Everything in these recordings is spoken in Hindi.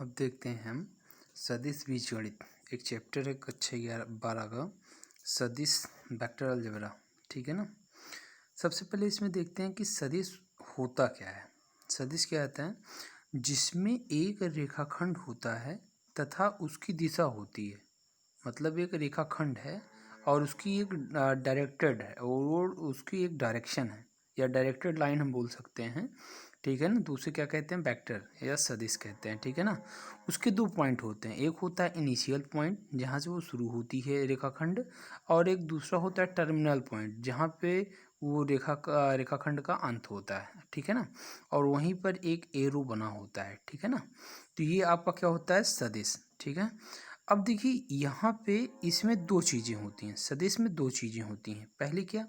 अब देखते हैं हम सदिश बीजगणित। एक चैप्टर है कक्षा 12 का सदिश वेक्टर अलजेब्रा। ठीक है ना। सबसे पहले इसमें देखते हैं कि सदिश होता क्या है। सदिश क्या होता है? जिसमें एक रेखाखंड होता है तथा उसकी दिशा होती है। मतलब एक रेखाखंड है और उसकी एक डायरेक्टेड है और उसकी एक डायरेक्शन है या डायरेक्टेड लाइन हम बोल सकते हैं। ठीक है ना। दूसरे क्या कहते हैं? वेक्टर या सदिश कहते हैं। ठीक है ना। उसके दो पॉइंट होते हैं, एक होता है इनिशियल पॉइंट जहाँ से वो शुरू होती है रेखाखंड, और एक दूसरा होता है टर्मिनल पॉइंट जहाँ पे वो रेखाखंड का अंत होता है। ठीक है ना। और वहीं पर एक एरो बना होता है। ठीक है ना। तो ये आपका क्या होता है? सदिश। ठीक है। अब देखिए यहाँ पे इसमें दो चीज़ें होती हैं, सदिश में दो चीज़ें होती हैं। पहली क्या?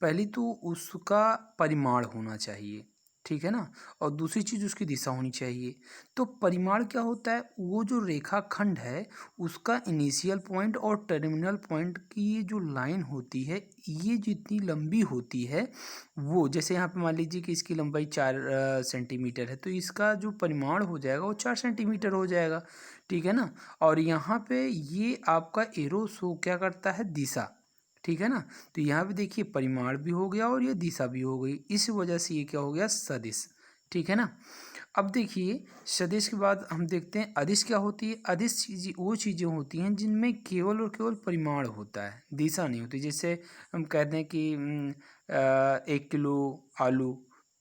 पहली तो उसका परिमाण होना चाहिए। ठीक है ना। और दूसरी चीज़ उसकी दिशा होनी चाहिए। तो परिमाण क्या होता है? वो जो रेखाखंड है उसका इनिशियल पॉइंट और टर्मिनल पॉइंट की ये जो लाइन होती है ये जितनी लंबी होती है, वो जैसे यहाँ पे मान लीजिए कि इसकी लंबाई 4 सेंटीमीटर है, तो इसका जो परिमाण हो जाएगा वो 4 सेंटीमीटर हो जाएगा। ठीक है ना। और यहाँ पे ये आपका एरो शो क्या करता है? दिशा। ठीक है ना। तो यहाँ पे देखिए परिमाण भी हो गया और ये दिशा भी हो गई, इस वजह से ये क्या हो गया? सदिश। ठीक है ना। अब देखिए सदिश के बाद हम देखते हैं अदिश क्या होती है। अदिश चीज़ वो चीज़ें होती हैं जिनमें केवल और केवल परिमाण होता है, दिशा नहीं होती। जैसे हम कहते हैं कि 1 किलो आलू,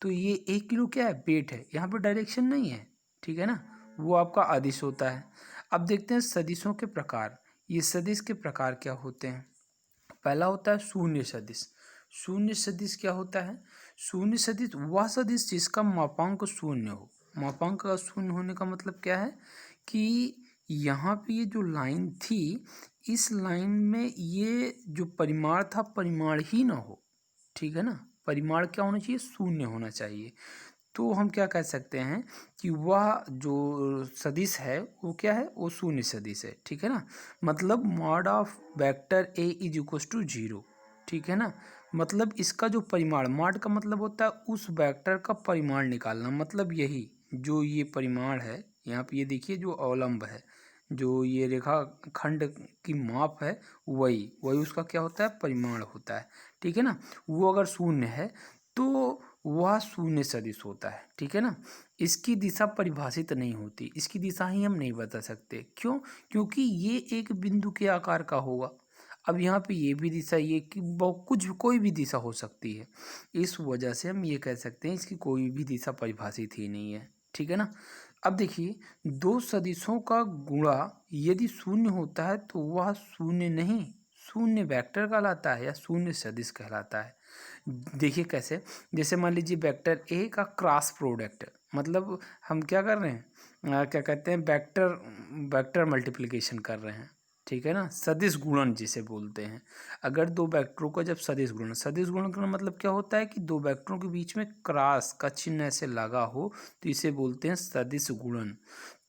तो ये 1 किलो क्या है? वेट है, यहाँ पर डायरेक्शन नहीं है। ठीक है ना। वो आपका अदिश होता है। अब देखते हैं सदिशों के प्रकार। ये सदिश के प्रकार क्या होते हैं? पहला होता है शून्य सदिश। शून्य सदिश क्या होता है? शून्य सदिश वह सदिश जिसका मापांक शून्य हो। मापांक का शून्य होने का मतलब क्या है कि यहाँ पे ये जो लाइन थी, इस लाइन में ये जो परिमाण था परिमाण ही ना हो। ठीक है ना। परिमाण क्या होना चाहिए? शून्य होना चाहिए। तो हम क्या कह सकते हैं कि वह जो सदिश है वो क्या है? वो शून्य सदिश है। ठीक है ना। मतलब mod of vector A is equal to 0। ठीक है ना। मतलब इसका जो परिमाण, मॉड का मतलब होता है उस वेक्टर का परिमाण निकालना। मतलब यही जो ये परिमाण है, यहाँ पे ये देखिए जो अवलंब है, जो ये रेखाखंड की माप है, वही वही उसका क्या होता है? परिमाण होता है। ठीक है ना। वो अगर शून्य है तो वह शून्य सदिश होता है। ठीक है ना। इसकी दिशा परिभाषित नहीं होती, इसकी दिशा ही हम नहीं बता सकते। क्यों? क्योंकि ये एक बिंदु के आकार का होगा। अब यहाँ पे ये भी दिशा, ये कि कुछ कोई भी दिशा हो सकती है, इस वजह से हम ये कह सकते हैं इसकी कोई भी दिशा परिभाषित ही नहीं है। ठीक है ना। अब देखिए दो सदिशों का गुणा यदि शून्य होता है तो वह शून्य नहीं, शून्य वेक्टर कहलाता है या शून्य सदिश कहलाता है। देखिए कैसे? जैसे मान लीजिए वेक्टर ए का क्रॉस प्रोडक्ट, मतलब हम क्या कर रहे हैं? क्या कहते हैं? वेक्टर वेक्टर मल्टीप्लिकेशन कर रहे हैं। ठीक है ना। सदिश गुणन जिसे बोलते हैं। अगर दो वेक्टरों का जब सदिश गुणन का मतलब क्या होता है कि दो वेक्टरों के बीच में क्रॉस का चिन्ह ऐसे लगा हो, तो इसे बोलते हैं सदिश गुणन।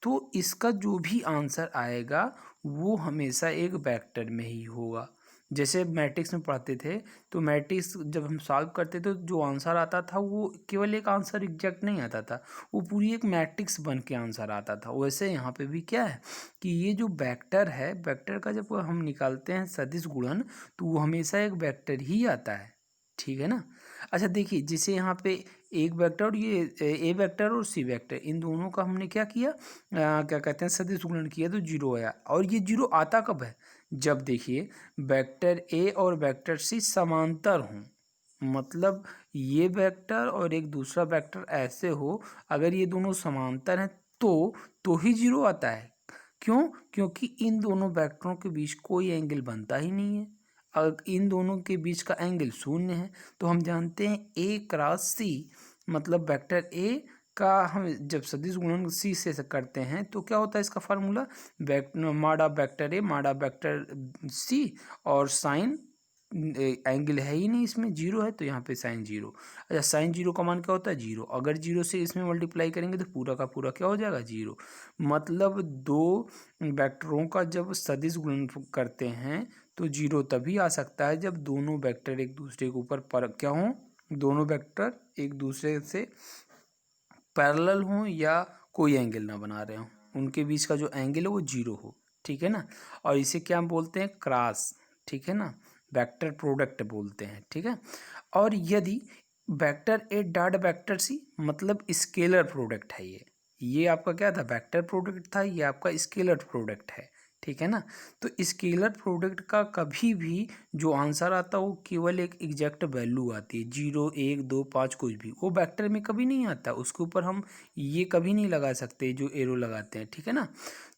तो इसका जो भी आंसर आएगा वो हमेशा एक वेक्टर में ही होगा। जैसे मैट्रिक्स में पढ़ते थे, तो मैट्रिक्स जब हम सॉल्व करते थे जो आंसर आता था वो केवल एक आंसर एग्जैक्ट नहीं आता था, वो पूरी एक मैट्रिक्स बन के आंसर आता था। वैसे यहाँ पे भी क्या है कि ये जो वेक्टर है, वेक्टर का जब हम निकालते हैं सदिश गुणन तो वो हमेशा एक वेक्टर ही आता है। ठीक है ना। अच्छा देखिए जैसे यहाँ पे एक वेक्टर और ये ए वेक्टर और सी वेक्टर, इन दोनों का हमने क्या किया? क्या कहते हैं? सदिश गुणन किया तो 0 आया। और ये 0 आता कब है? जब देखिए वेक्टर ए और वेक्टर सी समांतर हों, मतलब ये वेक्टर और एक दूसरा वेक्टर ऐसे हो, अगर ये दोनों समांतर हैं तो ही 0 आता है। क्यों? क्योंकि इन दोनों वेक्टरों के बीच कोई एंगल बनता ही नहीं है। अगर इन दोनों के बीच का एंगल शून्य है तो हम जानते हैं ए क्रॉस सी, मतलब वेक्टर ए का हम जब सदिश गुणन सी से करते हैं तो क्या होता है इसका फार्मूला? माडा वेक्टर ए माडा वेक्टर सी, और साइन एंगल है ही नहीं इसमें, 0 है तो यहाँ पे साइन 0। अच्छा साइन 0 का मान क्या होता है? 0। अगर 0 से इसमें मल्टीप्लाई करेंगे तो पूरा का पूरा क्या हो जाएगा? 0। मतलब दो वेक्टरों का जब सदिश गुणन करते हैं तो 0 तभी आ सकता है जब दोनों वेक्टर एक दूसरे के ऊपर क्या हों, दोनों वेक्टर एक दूसरे से पैरेलल हों या कोई एंगल ना बना रहे हों। उनके बीच का जो एंगल है वो 0 हो, ठीक है ना। और इसे क्या बोलते हैं, क्रॉस, ठीक है ना, वेक्टर प्रोडक्ट बोलते हैं, ठीक है। और यदि vector A dot vector C मतलब स्केलर प्रोडक्ट है, ये आपका क्या था, वेक्टर प्रोडक्ट था, ये आपका स्केलर प्रोडक्ट है, ठीक है ना। तो स्केलर प्रोडक्ट का कभी भी जो आंसर आता है वो केवल एक एग्जैक्ट वैल्यू आती है, 0 1 2 5 कुछ भी, वो वेक्टर में कभी नहीं आता, उसके ऊपर हम ये कभी नहीं लगा सकते जो एरो लगाते हैं, ठीक है ना।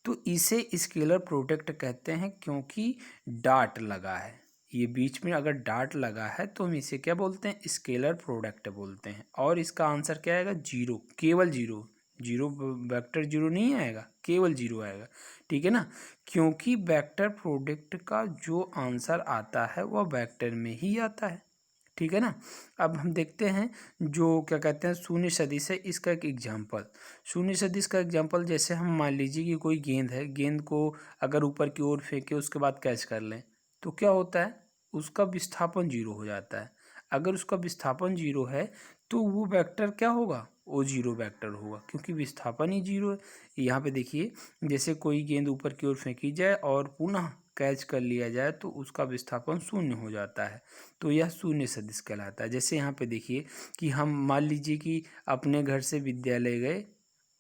तो इसे स्केलर प्रोडक्ट कहते हैं क्योंकि डॉट लगा है, ये बीच में अगर डॉट लगा है तो हम इसे क्या बोलते हैं, स्केलर प्रोडक्ट बोलते हैं। और इसका आंसर क्या आएगा, 0, केवल 0, 0 वेक्टर 0 नहीं आएगा, केवल 0 आएगा, ठीक है ना। क्योंकि वेक्टर प्रोडक्ट का जो आंसर आता है वह वेक्टर में ही आता है, ठीक है ना। अब हम देखते हैं जो क्या कहते हैं शून्य सदिश है, इसका एक एग्जांपल। शून्य सदिश का एग्जांपल, जैसे हम मान लीजिए कि कोई गेंद है, गेंद को अगर ऊपर की ओर फेंके उसके बाद कैच कर लें तो क्या होता है, उसका विस्थापन 0 हो जाता है। अगर उसका विस्थापन 0 है तो वो वेक्टर क्या होगा, वो 0 वेक्टर होगा, क्योंकि विस्थापन ही 0 है। यहाँ पे देखिए, जैसे कोई गेंद ऊपर की ओर फेंकी जाए और पुनः कैच कर लिया जाए तो उसका विस्थापन 0 हो जाता है, तो यह शून्य सदिश कहलाता है। जैसे यहाँ पे देखिए कि हम मान लीजिए कि अपने घर से विद्यालय गए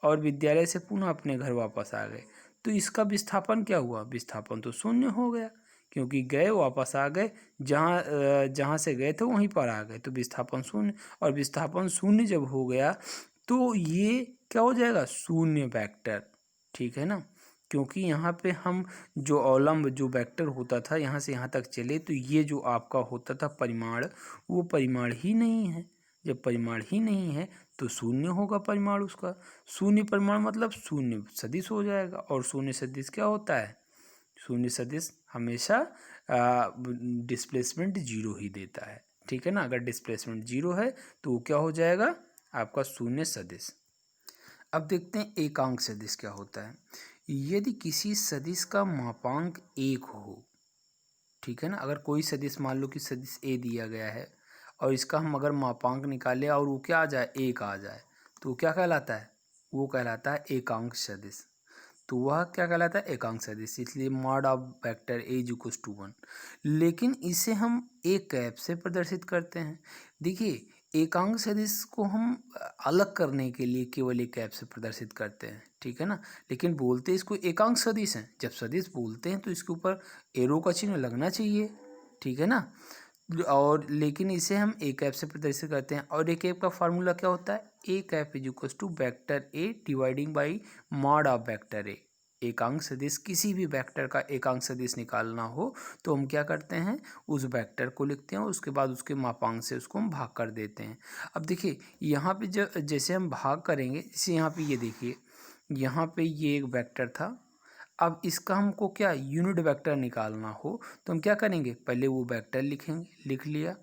और विद्यालय से पुनः अपने घर वापस आ गए, तो इसका विस्थापन क्या हुआ, विस्थापन तो 0 हो गया, क्योंकि गए वापस आ गए, जहाँ से गए थे वहीं पर आ गए, तो विस्थापन 0। और विस्थापन 0 जब हो गया तो ये क्या हो जाएगा, शून्य वेक्टर, ठीक है ना। क्योंकि यहाँ पे हम जो अवलंब जो वेक्टर होता था यहाँ से यहाँ तक चले, तो ये जो आपका होता था परिमाण, वो परिमाण ही नहीं है। जब परिमाण ही नहीं है तो शून्य होगा परिमाण उसका, शून्य परिमाण मतलब शून्य सदिश हो जाएगा। और शून्य सदिश क्या होता है, शून्य सदिश हमेशा डिस्प्लेसमेंट 0 ही देता है, ठीक है ना। अगर डिस्प्लेसमेंट 0 है तो वो क्या हो जाएगा, आपका शून्य सदिश। अब देखते हैं एकांक सदिश क्या होता है। यदि किसी सदिश का मापांक 1 हो, ठीक है ना, अगर कोई सदिश मान लो कि सदिश ए दिया गया है और इसका हम अगर मापांक निकालें और वो क्या आ जाए, 1 आ जाए, तो वो क्या कहलाता है, वो कहलाता है एकांक सदिश। तो वह क्या कहलाता है, एकांक सदिश। इसलिए mod of vector A is equal to 1। लेकिन इसे हम एक कैप से प्रदर्शित करते हैं। देखिए, एकांक सदिश को हम अलग करने के लिए केवल एक कैप से प्रदर्शित करते हैं, ठीक है ना। लेकिन बोलते इसको एकांक सदिश हैं। जब सदिश बोलते हैं तो इसके ऊपर एरो का चिन्ह लगना चाहिए, ठीक है ना। और लेकिन इसे हम ए कैप से प्रदर्शित करते हैं। और ए कैप का फार्मूला क्या होता है, A cap is equal to vector A dividing by mod of vector A. एकांक सदिश, किसी भी वेक्टर का एकांक सदिश निकालना हो तो हम क्या करते हैं, उस वेक्टर को लिखते हैं, उसके बाद उसके मापांक से उसको हम भाग कर देते हैं। अब देखिए यहाँ पे जैसे हम भाग करेंगे, जैसे यहाँ पे ये देखिए, यहाँ पे ये एक वेक्टर था। अब इसका हमको क्या यूनिट वेक्टर निकालना हो तो हम क्या करेंगे, पहले वो वेक्टर लिखेंगे, लिख लिया।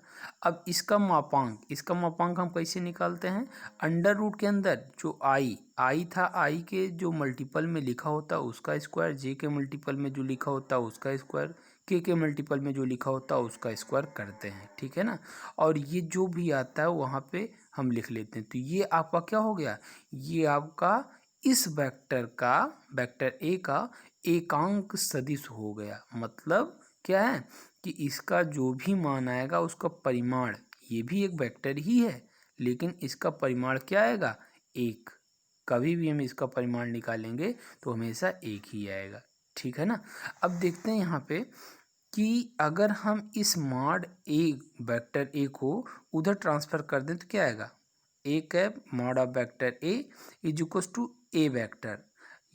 अब इसका मापांक हम कैसे निकालते हैं, अंडर रूट के अंदर जो आई था, आई के जो मल्टीपल में लिखा होता है उसका स्क्वायर, जे के मल्टीपल में जो लिखा होता है उसका स्क्वायर, के मल्टीपल में जो लिखा होता है उसका स्क्वायर करते हैं, ठीक है ना। और ये जो भी आता है वहाँ पे हम लिख लेते हैं। तो ये आपका क्या हो गया, ये आपका इस वेक्टर का, वेक्टर ए का एकांक सदिश हो गया। मतलब क्या है कि इसका जो भी मान आएगा उसका परिमाण, ये भी एक वेक्टर ही है लेकिन इसका परिमाण क्या आएगा, 1। कभी भी हम इसका परिमाण निकालेंगे तो हमेशा 1 ही आएगा, ठीक है ना। अब देखते हैं यहाँ पे कि अगर हम इस मॉड ए, वेक्टर ए को उधर ट्रांसफ़र कर दें तो क्या आएगा, A cap mod of vector A is equal to A vector.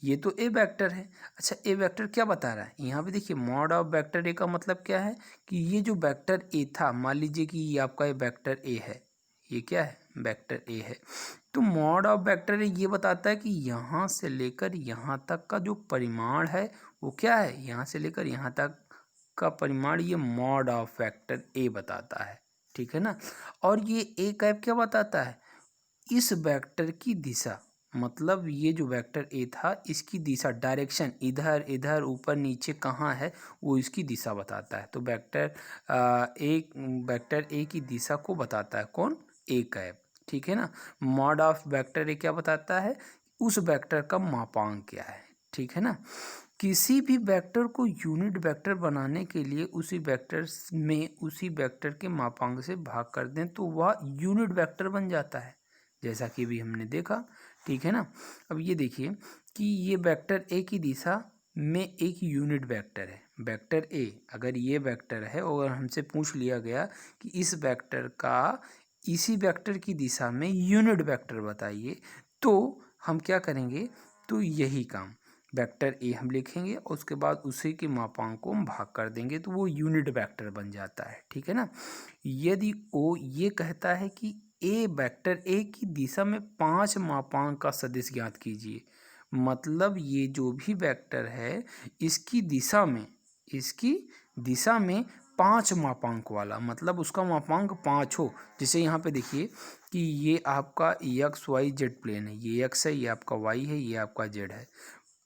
ये तो ए वेक्टर है। अच्छा, ए वेक्टर क्या बता रहा है, यहाँ पे देखिए मॉड ऑफ वेक्टर ए का मतलब क्या है कि ये जो वेक्टर ए था, मान लीजिए कि ये आपका वेक्टर ए है, ये क्या है, वेक्टर ए है। तो मॉड ऑफ वेक्टर ए ये बताता है कि यहाँ से लेकर यहाँ तक का जो परिमाण है वो क्या है, यहाँ से लेकर यहाँ तक का परिमाण ये मॉड ऑफ वेक्टर ए बताता है, ठीक है ना। और ये ए कैप क्या बताता है, इस वेक्टर की दिशा, मतलब ये जो वेक्टर ए था इसकी दिशा, डायरेक्शन, इधर इधर ऊपर नीचे कहाँ है वो इसकी दिशा बताता है। तो वेक्टर ए की दिशा को बताता है कौन, ए कैप, ठीक है ना। मॉड ऑफ वेक्टर ए क्या बताता है, उस वेक्टर का मापांक क्या है, ठीक है ना। किसी भी वेक्टर को यूनिट वेक्टर बनाने के लिए उसी वेक्टर में उसी वेक्टर के मापांक से भाग कर दें तो वह यूनिट वेक्टर बन जाता है, जैसा कि भी हमने देखा, ठीक है ना। अब ये देखिए कि ये वेक्टर ए की दिशा में एक यूनिट वेक्टर है, वेक्टर ए। अगर ये वेक्टर है और हमसे पूछ लिया गया कि इस वेक्टर का इसी वेक्टर की दिशा में यूनिट वेक्टर बताइए, तो हम क्या करेंगे, तो यही काम वेक्टर ए हम लिखेंगे और उसके बाद उसी के मापांक को हम भाग कर देंगे तो वो यूनिट वेक्टर बन जाता है, ठीक है ना। यदि ओ ये कहता है कि ए वेक्टर ए की दिशा में 5 मापांक का सदिश ज्ञात कीजिए, मतलब ये जो भी वेक्टर है इसकी दिशा में 5 मापांक वाला, मतलब उसका मापांक 5 हो। जैसे यहाँ पे देखिए कि ये आपका एक्स वाई जेड प्लेन है, ये एक्स है, ये आपका वाई है, ये आपका जेड है।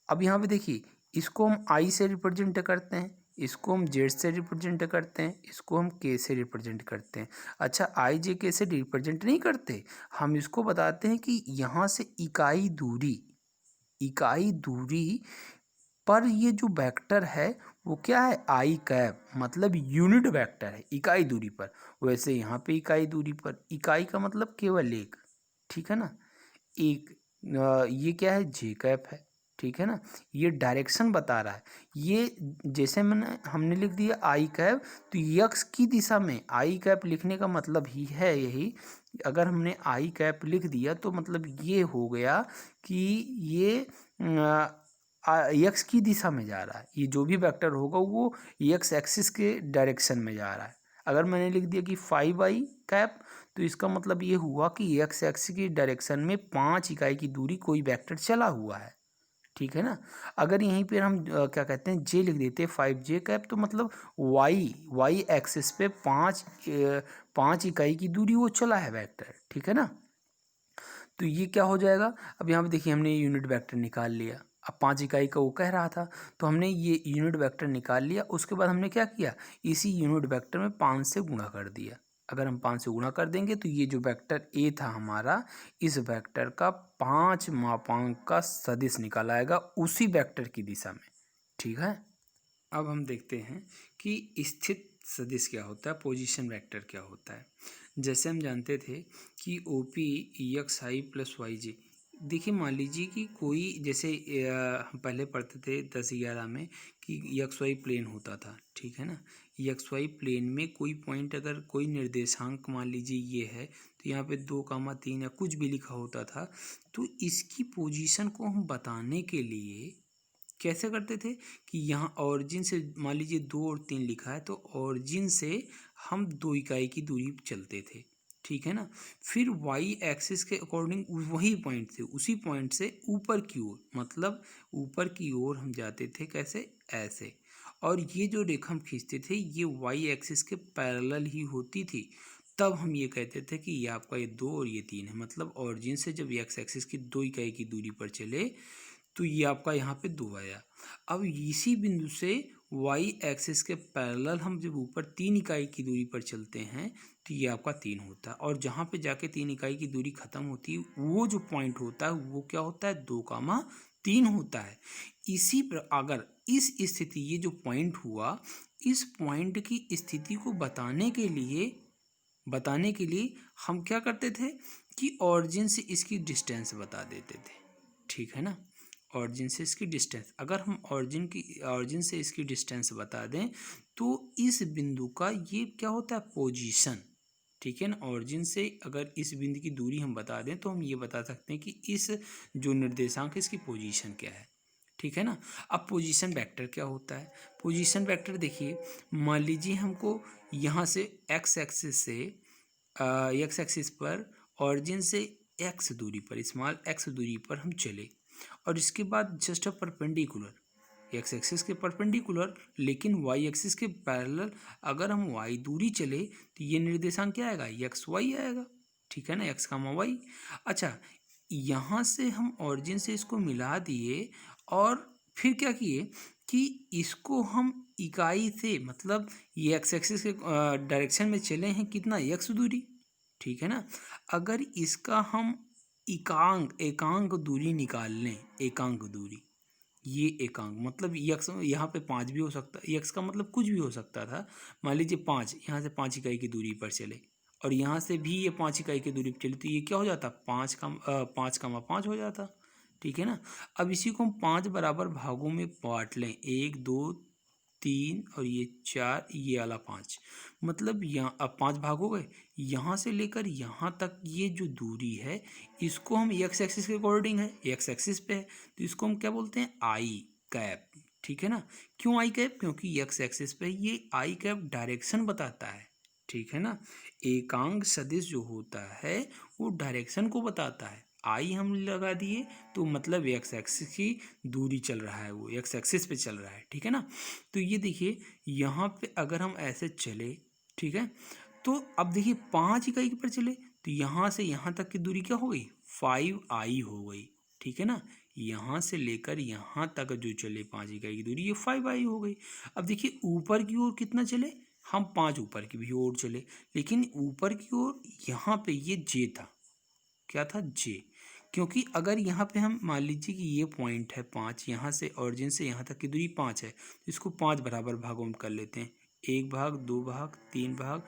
अब यहाँ पे देखिए इसको हम आई से रिप्रेजेंट करते हैं, इसको हम जेड से रिप्रेजेंट करते हैं, इसको हम के से रिप्रेजेंट करते हैं। अच्छा, आई जे के से रिप्रेजेंट नहीं करते, हम इसको बताते हैं कि यहाँ से इकाई दूरी पर ये जो वेक्टर है वो क्या है, आई कैप, मतलब यूनिट वेक्टर है इकाई दूरी पर। वैसे यहाँ पे इकाई दूरी पर, इकाई का मतलब केवल एक, ठीक है ना। एक ये क्या है, जे कैप है, ठीक है ना। ये डायरेक्शन बता रहा है। ये जैसे हमने लिख दिया आई कैप, तो यक्स की दिशा में आई कैप लिखने का मतलब ही है यही। अगर हमने आई कैप लिख दिया तो मतलब ये हो गया कि ये यक्स की दिशा में जा रहा है, ये जो भी वेक्टर होगा वो यक्स एक्सिस के डायरेक्शन में जा रहा है। अगर मैंने लिख दिया कि 5 आई कैप, तो इसका मतलब ये हुआ कि एक्स एक्सिस की डायरेक्शन में 5 इकाई की दूरी कोई वेक्टर चला हुआ है, ठीक है ना। अगर यहीं पर हम क्या कहते हैं, जे लिख देते हैं 5 जे कैप, तो मतलब वाई एक्सिस पे 5 इकाई की दूरी वो चला है वेक्टर, ठीक है ना। तो ये क्या हो जाएगा, अब यहाँ पे देखिए हमने यूनिट वेक्टर निकाल लिया। अब 5 इकाई का वो कह रहा था, तो हमने ये यूनिट वेक्टर निकाल लिया। उसके बाद हमने क्या किया, इसी यूनिट वेक्टर में 5 से गुणा कर दिया। अगर हम 5 से गुणा कर देंगे तो ये जो वेक्टर ए था हमारा, इस वेक्टर का 5 मापांक का सदिश निकल आएगा उसी वेक्टर की दिशा में, ठीक है। अब हम देखते हैं कि स्थित सदिश क्या होता है, पोजीशन वेक्टर क्या होता है। जैसे हम जानते थे कि ओ पी एक्स आई प्लस वाई जे। देखिए मान लीजिए कि कोई जैसे हम पहले पढ़ते थे 10-11 में कि एक्स वाई प्लेन होता था, ठीक है ना। एक्स वाई प्लेन में कोई पॉइंट, अगर कोई निर्देशांक मान लीजिए ये है, तो यहाँ पे 2,3 या कुछ भी लिखा होता था, तो इसकी पोजीशन को हम बताने के लिए कैसे करते थे कि यहाँ ऑरिजिन से मान लीजिए 2 और 3 लिखा है, तो ऑरिजिन से हम 2 इकाई की दूरी चलते थे, ठीक है ना। फिर वाई एक्सिस के अकॉर्डिंग वही पॉइंट थे, उसी पॉइंट से ऊपर की ओर, मतलब ऊपर की ओर हम जाते थे, कैसे, ऐसे। और ये जो रेखा हम खींचते थे ये वाई एक्सिस के पैरेलल ही होती थी। तब हम ये कहते थे कि ये आपका ये 2 और ये 3 है, मतलब ऑरिजिन से जब एक्स एक्सिस की 2 इकाई की दूरी पर चले तो ये आपका यहाँ पे 2 आया। अब इसी बिंदु से y एक्सिस के पैरेलल हम जब ऊपर 3 इकाई की दूरी पर चलते हैं तो ये आपका 3 होता है, और जहाँ पे जाके 3 इकाई की दूरी खत्म होती है वो जो पॉइंट होता है वो क्या होता है, 2,3 होता है। इसी पर अगर इस स्थिति, ये जो पॉइंट हुआ, इस पॉइंट की स्थिति को बताने के लिए हम क्या करते थे कि ऑरिजिन से इसकी डिस्टेंस बता देते थे, ठीक है ना। ऑरिजिन से इसकी डिस्टेंस, अगर हम ऑरिजिन से इसकी डिस्टेंस बता दें तो इस बिंदु का ये क्या होता है, पोजीशन, ठीक है ना। ऑरिजिन से अगर इस बिंदु की दूरी हम बता दें तो हम ये बता सकते हैं कि इस जो निर्देशांक है इसकी पोजीशन क्या है, ठीक है ना। अब पोजीशन वेक्टर क्या होता है, पोजीशन वेक्टर देखिए, मान लीजिए हमको यहाँ से एक्स एक्सिस पर ऑरिजिन से एक्स दूरी पर, स्मॉल एक्स दूरी पर हम चले, और इसके बाद just a perpendicular x axis के परपेंडिकुलर लेकिन वाई एक्सिस के पैरेलल अगर हम वाई दूरी चले तो ये निर्देशांक क्या आएगा, एक्स वाई आएगा, ठीक है ना, एक्स कामा वाई। अच्छा, यहाँ से हम ऑरिजिन से इसको मिला दिए और फिर क्या किए कि इसको हम इकाई से, मतलब ये एक्स एक्सिस के डायरेक्शन में चले हैं कितना, एक्स दूरी, ठीक है ना। अगर इसका हम एकांक दूरी निकाल लें, एकांक दूरी, ये एकांक मतलब यक्स यहाँ पे 5 भी हो सकता है, यक्स का मतलब कुछ भी हो सकता था। मान लीजिए 5, यहाँ से 5 इकाई की दूरी पर चले और यहाँ से भी ये 5 इकाई की दूरी पर चले, तो ये क्या हो जाता, 5,5 हो जाता। ठीक है ना। अब इसी को हम 5 बराबर भागों में बांट लें, 1 2 3 और ये 4, ये वाला 5, मतलब यहाँ अब 5 भाग हो गए। यहाँ से लेकर यहाँ तक ये जो दूरी है इसको हम एक्स एक्सिस के अकॉर्डिंग है, एक्स एक्सिस पे है, तो इसको हम क्या बोलते हैं, आई कैप। ठीक है ना। क्यों आई कैप, क्योंकि एक्स एक्सिस पे ये आई कैप डायरेक्शन बताता है। ठीक है ना। एकांक सदिश जो होता है वो डायरेक्शन को बताता है। आई हम लगा दिए तो मतलब एक्स एक्सिस की दूरी चल रहा है, वो एक्स एक्सिस पे चल रहा है। ठीक है ना। तो ये देखिए यहाँ पे अगर हम ऐसे चले, ठीक है, तो अब देखिए 5 इकाई पर चले तो यहाँ से यहाँ तक की दूरी क्या हो गई, 5i हो गई। ठीक है ना। यहाँ से लेकर यहाँ तक जो चले 5 इकाई की दूरी, ये 5i हो गई। अब देखिए ऊपर की ओर कितना चले, हम 5 ऊपर की भी ओर चले, लेकिन ऊपर की ओर यहाँ पे ये जे था, क्या था, जे। क्योंकि अगर यहाँ पे हम मान लीजिए कि ये पॉइंट है 5, यहाँ से ऑरिजिन से यहाँ तक की दूरी 5 है, तो इसको 5 बराबर भागों में कर लेते हैं, 1 भाग 2 भाग 3 भाग,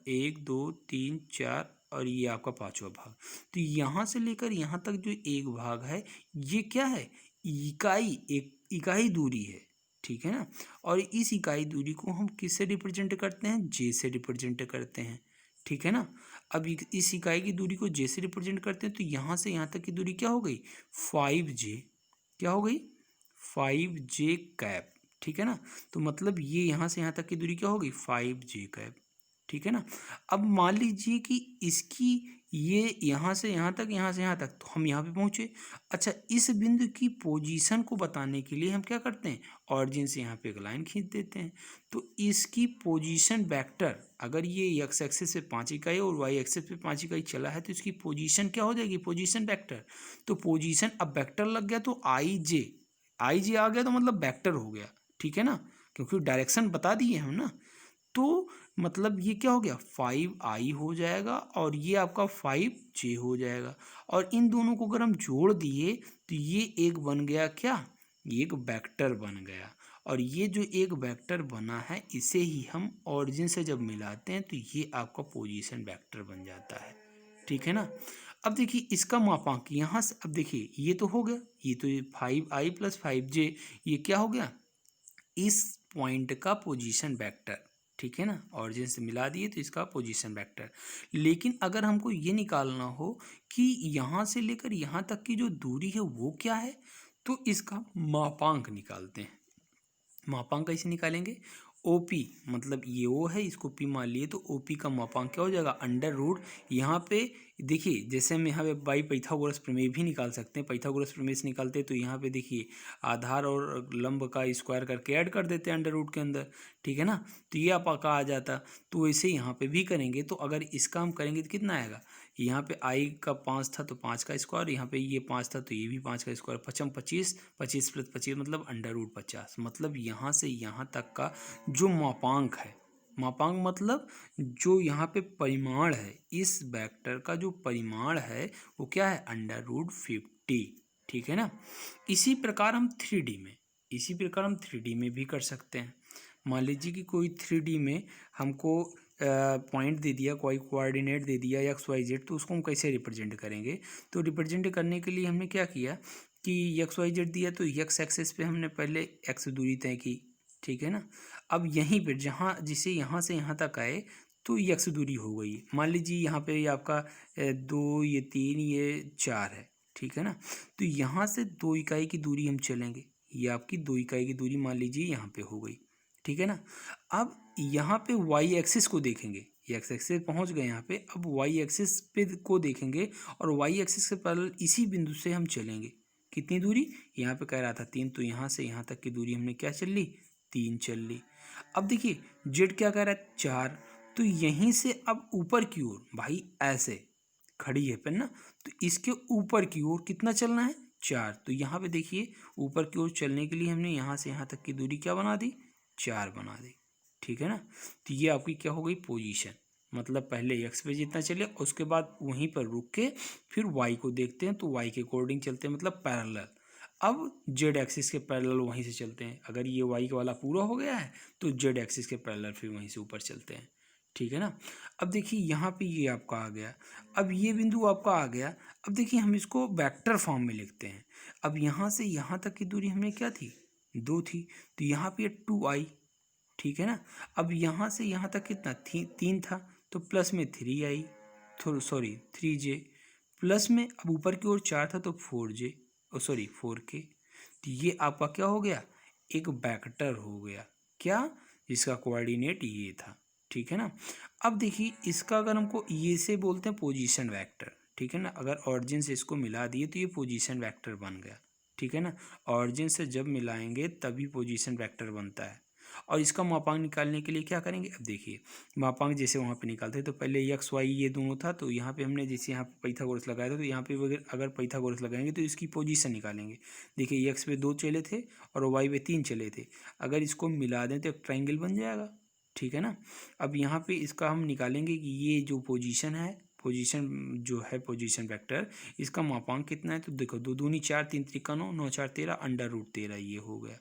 1 2 3 4 और ये आपका 5वां भाग। तो यहाँ से लेकर यहाँ तक जो 1 भाग है ये क्या है, इकाई, एक इकाई दूरी है। ठीक है ना। और इस इकाई दूरी को हम किससे रिप्रेजेंट करते हैं, जे से रिप्रेजेंट करते हैं। ठीक है ना। अब इस इकाई की दूरी को जे से रिप्रेजेंट करते हैं तो यहाँ से यहाँ तक की दूरी क्या हो गई, 5j, क्या हो गई, 5j कैप। ठीक है ना। तो मतलब ये यहाँ से यहाँ तक की दूरी क्या हो गई, 5j कैप। ठीक है ना। अब मान लीजिए कि इसकी ये यहाँ से यहाँ तक, यहाँ से यहाँ तक, तो हम यहाँ पे पहुँचे। अच्छा, इस बिंदु की पोजीशन को बताने के लिए हम क्या करते हैं, ऑरिजिन से यहाँ पे एक लाइन खींच देते हैं। तो इसकी पोजीशन वेक्टर, अगर ये एक्स एक्सिस पे 5 इकाई और वाई एक्सिस पे 5 इकाई चला है तो इसकी पोजीशन क्या हो जाएगी, पोजीशन वेक्टर। तो पोजीशन अब वेक्टर लग गया तो आई जे आ गया तो मतलब वेक्टर हो गया। ठीक है ना। क्योंकि डायरेक्शन बता दिए हम ना, तो मतलब ये क्या हो गया, 5i हो जाएगा और ये आपका 5j हो जाएगा। और इन दोनों को अगर हम जोड़ दिए तो ये एक बन गया क्या, ये एक वेक्टर बन गया। और ये जो एक वेक्टर बना है इसे ही हम ऑरिजिन से जब मिलाते हैं तो ये आपका पोजीशन वेक्टर बन जाता है। ठीक है ना। अब देखिए इसका मापांक यहाँ से, अब देखिए ये तो हो गया, ये तो 5i + 5j, ये क्या हो गया, इस पॉइंट का पोजीशन वेक्टर। ठीक है ना। ऑरिजिन से मिला दिए तो इसका पोजीशन वेक्टर। लेकिन अगर हमको ये निकालना हो कि यहाँ से लेकर यहाँ तक की जो दूरी है वो क्या है, तो इसका मापांक निकालते हैं। मापांक कैसे निकालेंगे, OP मतलब ये O है, इसको P मान लिए तो OP का मापांक क्या हो जाएगा, √ यहाँ पे देखिए जैसे हम यहाँ पे बाई पाइथागोरस प्रमेय भी निकाल सकते हैं। पाइथागोरस प्रमेय से निकालते तो यहाँ पे देखिए आधार और लंब का स्क्वायर करके ऐड कर देते हैं √ के अंदर। ठीक है ना। तो ये आपका आ जाता। तो वैसे यहाँ पे भी करेंगे तो अगर इसका हम करेंगे तो कितना आएगा, यहाँ पे i का 5 था तो 5 का स्क्वायर, यहाँ पे ये 5 था तो ये भी 5 का स्क्वायर, 5 25, 25 + 25 मतलब √50। मतलब यहाँ से यहाँ तक का जो मापांक है, मापांक मतलब जो यहाँ पे परिमाण है, इस वेक्टर का जो परिमाण है वो क्या है, √50। ठीक है ना। इसी प्रकार हम 3D में भी कर सकते हैं। मान लीजिए कि कोई 3D में हमको पॉइंट दे दिया, कोई कोऑर्डिनेट दे दिया XYZ, तो उसको हम कैसे रिप्रेजेंट करेंगे। तो रिप्रेजेंट करने के लिए हमने क्या किया कि XYZ दिया तो x एक्सिस पे हमने पहले x दूरी तय की। ठीक है ना। अब यहीं पर जहाँ जिसे यहाँ से यहाँ तक आए तो x दूरी हो गई। मान लीजिए यहाँ पे आपका 2, ये 3, ये 4 है। ठीक है ना। तो यहाँ से 2 इकाई की दूरी हम चलेंगे, ये आपकी 2 इकाई की दूरी मान लीजिए यहाँ पे हो गई। ठीक है ना। अब यहाँ पे वाई एक्सिस को देखेंगे, एक्स एक्सिस पहुँच गए यहाँ पे, अब वाई एक्सिस पे को देखेंगे और वाई एक्सिस के पैरेलल इसी बिंदु से हम चलेंगे। कितनी दूरी, यहाँ पे कह रहा था 3, तो यहाँ से यहाँ तक की दूरी हमने क्या चल ली, 3 चल ली। अब देखिए जेड क्या कह रहा है, 4, तो यहीं से अब ऊपर की ओर भाई ऐसे खड़ी है पेन ना, तो इसके ऊपर की ओर कितना चलना है, 4। तो यहाँ पे देखिए ऊपर की ओर चलने के लिए हमने यहाँ से यहाँ तक की दूरी क्या बना दी, 4 बना दी। ठीक है ना। तो ये आपकी क्या हो गई, पोजीशन। मतलब पहले एक्स पे जितना चले उसके बाद वहीं पर रुक के फिर वाई को देखते हैं तो वाई के अकॉर्डिंग चलते हैं, मतलब पैरेलल। अब जेड एक्सिस के पैरेलल वहीं से चलते हैं। अगर ये वाई वाला पूरा हो गया है तो जेड एक्सिस के पैरेलल फिर वहीं से ऊपर चलते हैं, ठीक है ना। अब देखिए यहाँ पे ये आपका आ गया, अब ये बिंदु आपका आ गया। अब देखिए हम इसको वेक्टर फॉर्म में लिखते हैं। अब यहाँ से यहाँ तक की दूरी हमें क्या थी, 2 थी, तो यहाँ पे 2i, ठीक है ना। अब यहाँ से यहाँ तक कितना थी, 3 था, तो प्लस में 3i, सॉरी 3j, प्लस में अब ऊपर की ओर 4 था तो 4j, सॉरी 4k। तो ये आपका क्या हो गया, एक वेक्टर हो गया, क्या, जिसका कोऑर्डिनेट ये था, ठीक है ना। अब देखिए इसका अगर हमको ये से बोलते हैं पोजीशन वेक्टर, ठीक है ना। अगर ऑरिजिन से इसको मिला दिए तो ये पोजीशन वेक्टर बन गया, ठीक है ना। ऑरिजिन से जब मिलाएंगे तभी पोजीशन वेक्टर बनता है। और इसका मापांक निकालने के लिए क्या करेंगे, अब देखिए मापांक जैसे वहाँ पे निकालते हैं तो पहले एक्स वाई ये दोनों था, तो यहाँ पे हमने जैसे यहाँ पे पाइथागोरस लगाया था, तो यहाँ पे अगर पाइथागोरस लगाएंगे तो इसकी पोजीशन निकालेंगे। देखिए एक्स पे 2 चले थे और वाई पे 3 चले थे, अगर इसको मिला दें तो एक ट्राइंगल बन जाएगा, ठीक है ना। अब यहाँ पे इसका हम निकालेंगे कि ये जो पोजीशन है, पोजीशन जो है पोजीशन वेक्टर, इसका मापांक कितना है, तो देखो 2 दूनी 4, 3 त्रिका 9, 9 4 13, √13 ये हो गया।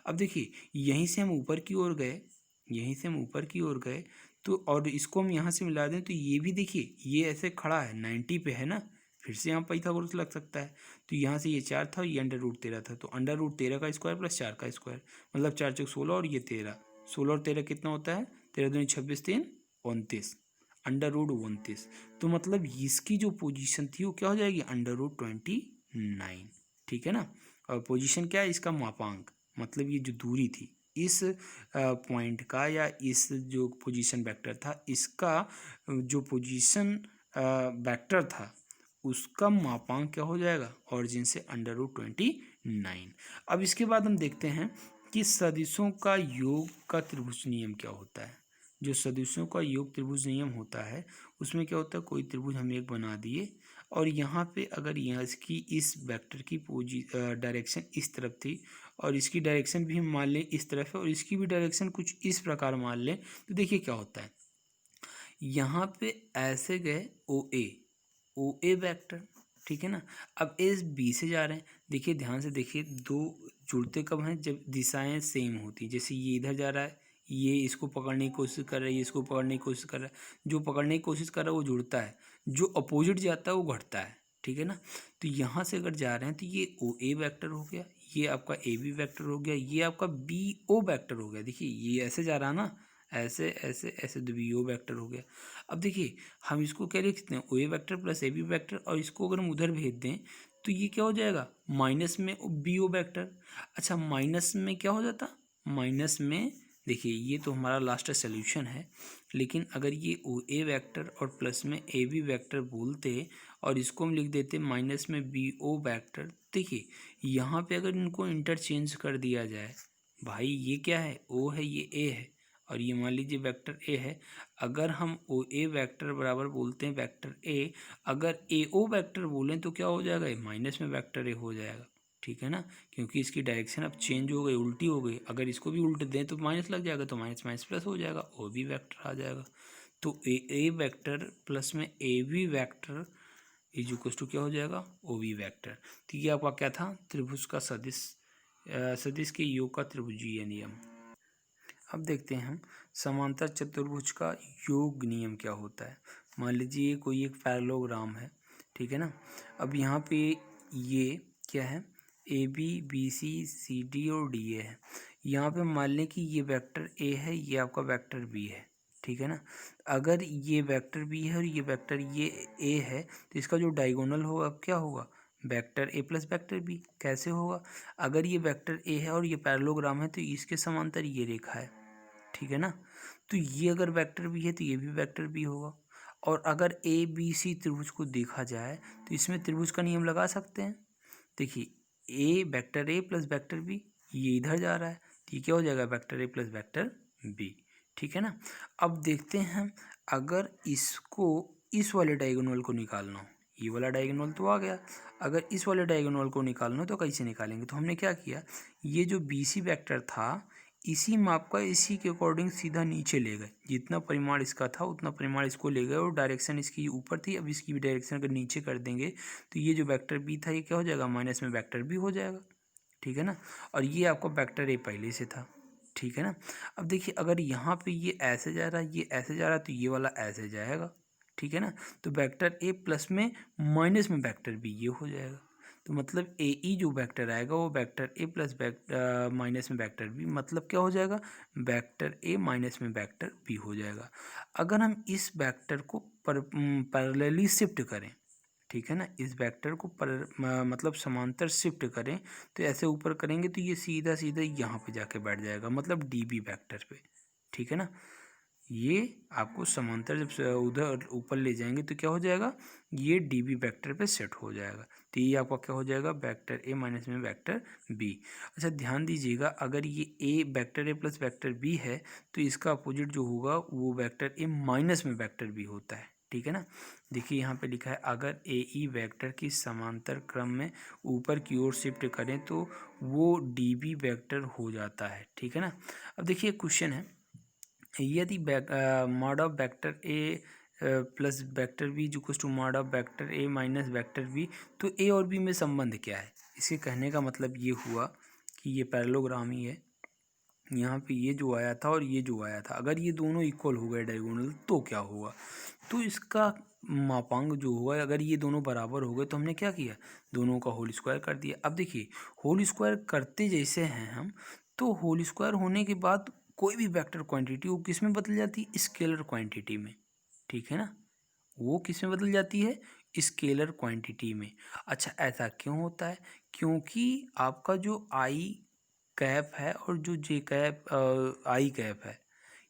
अब देखिए यहीं से हम ऊपर की ओर गए, यहीं से हम ऊपर की ओर गए तो, और इसको हम यहाँ से मिला दें तो ये भी देखिए ये ऐसे खड़ा है 90 पे है ना, फिर से यहाँ पाइथागोरस लग सकता है। तो यहाँ से ये 4 था, ये √13 था, तो √13 का स्क्वायर प्लस 4 का स्क्वायर, मतलब 4 चौक 16 और ये 13, 16 और 13 कितना होता है, 13 दूनी 26, 3 29, √29। तो मतलब इसकी जो पोजीशन थी वो क्या हो जाएगी, √29, ठीक है ना। और पोजीशन क्या है, इसका मापांक, मतलब ये जो दूरी थी इस पॉइंट का या इस जो पोजीशन वेक्टर था, इसका जो पोजीशन वेक्टर था उसका मापांक क्या हो जाएगा, ऑरिजिन से √29। अब इसके बाद हम देखते हैं कि सदिशों का योग का त्रिभुज नियम क्या होता है। जो सदिशों का योग त्रिभुज नियम होता है उसमें क्या होता है, कोई त्रिभुज हम एक बना दिए और यहाँ पे अगर यहाँ इसकी इस वेक्टर की डायरेक्शन इस तरफ थी और इसकी डायरेक्शन भी हम मान लें इस तरफ है और इसकी भी डायरेक्शन कुछ इस प्रकार मान लें, तो देखिए क्या होता है, यहाँ पे ऐसे गए ओ ए वेक्टर, ठीक है ना। अब एस बी से जा रहे हैं, देखिए ध्यान से देखिए, दो जुड़ते कब हैं, जब दिशाएं सेम होती, जैसे ये इधर जा रहा है, ये इसको पकड़ने की कोशिश कर रहा है, ये इसको पकड़ने की कोशिश कर रहा है, जो पकड़ने की कोशिश कर रहा है वो जुड़ता है, जो अपोजिट जाता है वो घटता है, ठीक है ना। तो यहाँ से अगर जा रहे हैं तो ये ओ ए वैक्टर हो गया, ये आपका ए बी वैक्टर हो गया, ये आपका बी ओ वैक्टर हो गया। देखिए ये ऐसे जा रहा है ना, ऐसे ऐसे ऐसे, तो बी ओ वैक्टर हो गया। अब देखिए हम इसको क्या लिख सकते हैं, O A vector plus A B vector, और इसको अगर हम उधर भेज दें तो ये क्या हो जाएगा, माइनस में बी ओ वैक्टर। अच्छा माइनस में क्या हो जाता, माइनस में देखिए ये तो हमारा लास्ट सोल्यूशन है, लेकिन अगर ये ओ ए वैक्टर और प्लस में ए बी वैक्टर बोलते और इसको हम लिख देते माइनस में बी ओ वैक्टर, देखिए यहाँ पे अगर इनको इंटरचेंज कर दिया जाए, भाई ये क्या है, ओ है, ये ए है, और ये मान लीजिए वेक्टर ए है, अगर हम ओ ए वैक्टर बराबर बोलते हैं वेक्टर ए, अगर ए ओ वैक्टर बोलें तो क्या हो जाएगा, माइनस में वेक्टर ए हो जाएगा, ठीक है ना, क्योंकि इसकी डायरेक्शन अब चेंज हो गई, उल्टी हो गई। अगर इसको भी उल्ट दें तो माइनस लग जाएगा, तो माइनस माइनस प्लस हो जाएगा, ओ बी वैक्टर आ जाएगा। तो ए वैक्टर प्लस में A B vector is equal to क्या हो जाएगा, ओ बी वैक्टर। तो ये आपका क्या था, त्रिभुज का सदिश, सदिश के योग का त्रिभुजीय नियम। अब देखते हैं हम समांतर चतुर्भुज का योग नियम क्या होता है। मान लीजिए कोई एक पैरेललोग्राम है, ठीक है ना। अब यहाँ पे ये क्या है, A B B C C D और डी ए है। यहाँ पे मान लें कि ये वेक्टर ए है, ये आपका वेक्टर बी है, ठीक है ना। अगर ये वेक्टर बी है और ये वेक्टर ये ए है तो इसका जो डायगोनल होगा क्या होगा, vector A plus vector B. कैसे होगा, अगर ये वेक्टर ए है और ये पैरेललोग्राम है तो इसके समांतर ये रेखा है, ठीक है ना। तो ये अगर वेक्टर बी है तो ये भी वेक्टर बी होगा। और अगर ए बी सी त्रिभुज को देखा जाए तो इसमें त्रिभुज का नियम लगा सकते हैं। देखिए A vector A plus vector B, ये इधर जा रहा है तो ये क्या हो जाएगा, vector A plus vector B, ठीक है ना। अब देखते हैं अगर इसको इस वाले डायगोनल को निकालना हो, ये वाला डायगोनल तो आ गया, अगर इस वाले डायगोनल को निकालना हो तो कैसे निकालेंगे। तो हमने क्या किया, ये जो बी सी वैक्टर था इसी माप का इसी के अकॉर्डिंग सीधा नीचे ले गए, जितना परिमाण इसका था उतना परिमाण इसको ले गए, और डायरेक्शन इसकी ऊपर थी, अब इसकी भी डायरेक्शन अगर नीचे कर देंगे तो ये जो वेक्टर बी था ये क्या हो जाएगा, माइनस में वेक्टर बी हो जाएगा, ठीक है ना। और ये आपका वेक्टर ए पहले से था, ठीक है ना। अब देखिए अगर यहाँ पे ये ऐसे जा रहा है, ये ऐसे जा रहा है, तो ये वाला ऐसे जाएगा, ठीक है ना। तो वेक्टर ए प्लस में माइनस में वेक्टर बी ये हो जाएगा। तो मतलब ए ई जो वेक्टर आएगा वो वेक्टर ए प्लस माइनस में वेक्टर बी, मतलब क्या हो जाएगा, वेक्टर ए माइनस में वेक्टर बी हो जाएगा। अगर हम इस वेक्टर को पैरेलली शिफ्ट करें, ठीक है ना, इस वेक्टर को मतलब समांतर शिफ्ट करें, तो ऐसे ऊपर करेंगे तो ये सीधा सीधा यहाँ पे जाके बैठ जाएगा, मतलब डी बी वेक्टर पे, ठीक है ना। ये आपको समांतर जब उधर ऊपर ले जाएंगे तो क्या हो जाएगा, ये डी बी वेक्टर पे सेट हो जाएगा। तो ये आपका क्या हो जाएगा, वेक्टर ए माइनस में वेक्टर बी। अच्छा ध्यान दीजिएगा, अगर ये A vector A plus vector B है तो इसका अपोजिट जो होगा वो वेक्टर ए माइनस में वेक्टर बी होता है, ठीक है ना। देखिए यहाँ पे लिखा है अगर ए ई वेक्टर की समांतर क्रम में ऊपर की ओर शिफ्ट करें तो वो डी बी वेक्टर हो जाता है, ठीक है ना। अब देखिए क्वेश्चन है, यदि mod of vector A plus vector B equals to mod of vector A minus vector B, तो ए और बी में संबंध क्या है। इसके कहने का मतलब ये हुआ कि ये पैरेललोग्राम ही है, यहाँ पे ये जो आया था और ये जो आया था, अगर ये दोनों इक्वल हो गए डायगोनल तो क्या होगा, तो इसका मापांक जो होगा, अगर ये दोनों बराबर हो गए तो हमने क्या किया, दोनों का होल स्क्वायर कर दिया। अब देखिए होल स्क्वायर करते जैसे हैं हम, तो होल स्क्वायर होने के बाद कोई भी वेक्टर क्वांटिटी वो किस में बदल जाती है, स्केलर क्वांटिटी में, ठीक है ना। वो किस में बदल जाती है, स्केलर क्वांटिटी में। अच्छा ऐसा क्यों होता है, क्योंकि आपका जो आई कैप है और जो जे कैप आई कैप है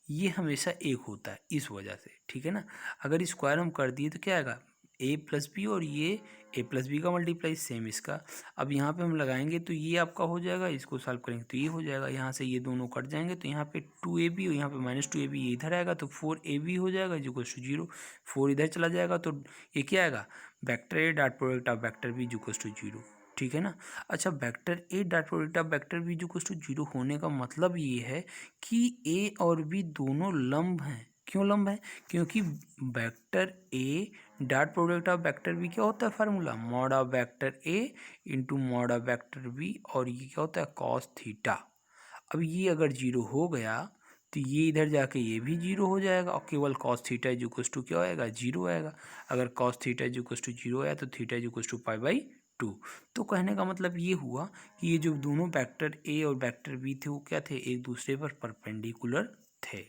ये हमेशा एक होता है इस वजह से, ठीक है ना। अगर स्क्वायर हम कर दिए तो क्या आएगा, ए प्लस बी, और ये ए प्लस बी का मल्टीप्लाई सेम इसका। अब यहाँ पे हम लगाएंगे तो ये आपका हो जाएगा, इसको सॉल्व करेंगे तो ये हो जाएगा, यहाँ से ये दोनों कट जाएंगे तो यहाँ पे 2ab और यहाँ पे -2ab ये इधर आएगा तो 4ab हो जाएगा जो कुछ 0, 4 इधर चला जाएगा तो ये क्या आएगा, vector A dot product of vector B जो कुछ 0, ठीक है ना। अच्छा vector A dot product of vector B जो कुछ 0 होने का मतलब ये है कि ए और बी दोनों लंब हैं। क्यों लंब है, क्योंकि vector A dot product of vector B क्या होता है, formula mod of vector A into mod of vector B, और ये क्या होता है कॉस थीटा। अब ये अगर 0 हो गया तो ये इधर जाके ये भी 0 हो जाएगा और केवल cos theta is equals to क्या आएगा, 0 आएगा। अगर cos theta is equals to 0 आया तो थीटा इज इक्वल्स टू π/2। तो कहने का मतलब ये हुआ कि ये जो दोनों वेक्टर ए और वेक्टर बी थे वो क्या थे, एक दूसरे पर परपेंडिकुलर थे।